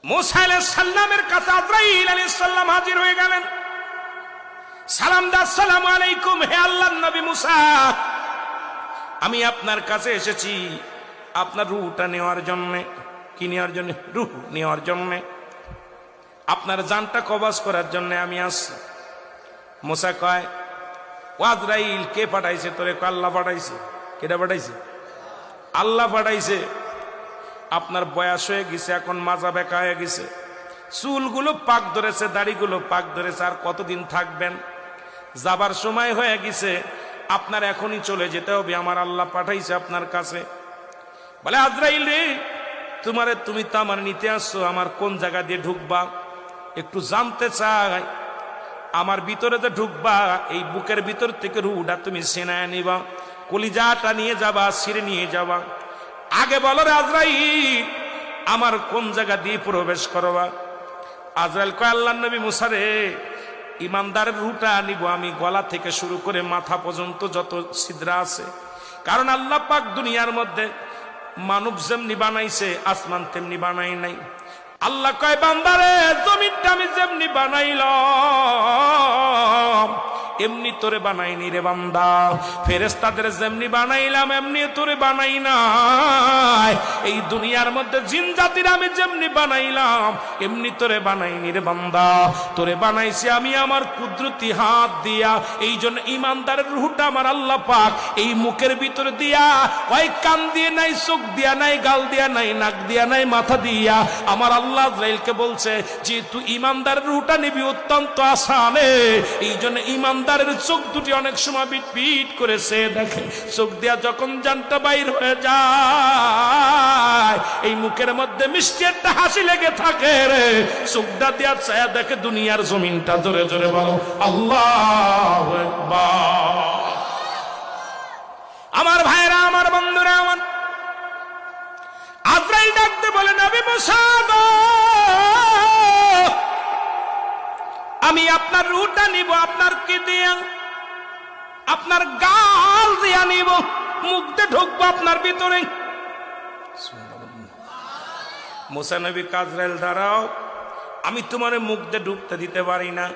মুসা আলাইহিস সালামের কাছে আজরাইল আলাইহিস সালাম হাজির হয়ে গেলেন। সালাম দা, আসসালামু আলাইকুম, হে আল্লাহর নবী মুসা, আমি আপনার কাছে এসেছি আপনার রূহটা নেওয়ার জন্য। কি নেওয়ার জন্য? রূহ নেওয়ার জন্য, আপনার জানটা কবজ করার জন্য আমি আসছি। মুসা কয়, ও আজরাইল, কে পাঠাইছে তোরে? আল্লাহ পাঠাইছে। কেটা পাঠাইছে? আল্লাহ পাঠাইছে। আপনার বয়স হয়ে গেছে, এখন মাজা বেঁকা হয়ে গেছে, চুলগুলো পাক ধরেছে, দাড়িগুলো পাক ধরেছে, আর কতদিন থাকবেন? যাবার সময় হয়ে গেছে, আপনার এখনই চলে যেতে হবে, আমার আল্লাহ পাঠাইছে আপনার কাছে। বলে, আজরাইল রে, তুমি তো আমার নিতে আসছো, আমার কোন জায়গা দিয়ে ঢুকবা একটু জানতে চাই। আমার ভিতরে তো ঢুকবা, এই বুকের ভিতর থেকে রুহটা তুমি সেনায় নিবা, কলিজাটা নিয়ে যাবা, ছিঁড়ে নিয়ে যাবা। আগে বলো রে আজরাইল, আমার কোন জায়গা দিয়ে প্রবেশ করবা? আজরাইল কয়, আল্লাহর নবী মুসা রে, ইমানদারের রুহটা নিব আমি, গলা থেকে শুরু করে মাথা পর্যন্ত যত ছিদ্রা আছে। কারণ আল্লাহ পাক দুনিয়ার মধ্যে মানব যেমনি বানাইছে, আসমান তেমনি বানাই নাই। আল্লাহ কয়, বান্দারে, জমিনটা আমি যেমনি বানাইলাম এমনি তোরে বানাইনি রে বান্দা। ফেরেশতাদের যেমনি বানাইলাম এমনি তোরে বানাই নাই। এই দুনিয়ার মধ্যে জিন জাতির আমি যেমনি বানাইলাম এমনি তোরে বানাইনি রে বান্দা। তোরে বানাইছি আমি আমার কুদরতি হাত দিয়া। এই জন্য ইমানদারের রূহটা আমার আল্লাহ পাক এই মুখের ভিতরে দিয়া, ওই কান দিয়ে নাই, চোখ দিয়া নাই, গাল দিয়া নাই, নাক দিয়া নাই, মাথা দিয়া আমার আল্লাহ আজরাইলকে বলছে যে তুই ইমানদারের রূহটা নিবি, অত্যন্ত আসানে। এই জন্য ইমানদারের চোখ দুটি অনেক সময় বিট করেছে, দেখে চোখ দিয়া যখন জানটা বাইর হয়ে যায়, এই মুখের মধ্যে মিষ্টি একটা হাসি লেগে থাকে রে। চোখটা দিয়া ছায়া দেখে দুনিয়ার জমিনটা। জোরে জোরে বলো আল্লাহু আকবার। আমার ভাইরা, আমার বন্ধুরা, আমার আজরাইল ডাকতে বলে, নবী মুসা গো, আমি আপনার রূহটা নিব, আপনার কি দিয়া? আপনার গাল দিয়া নিব, মুখ দিয়ে ঢুকবো আপনার ভিতরে। মুসা নবী, আজরাইল দাঁড়াও, আমি তোমার মুখ দিয়ে ঢুকতে দিতে পারি না।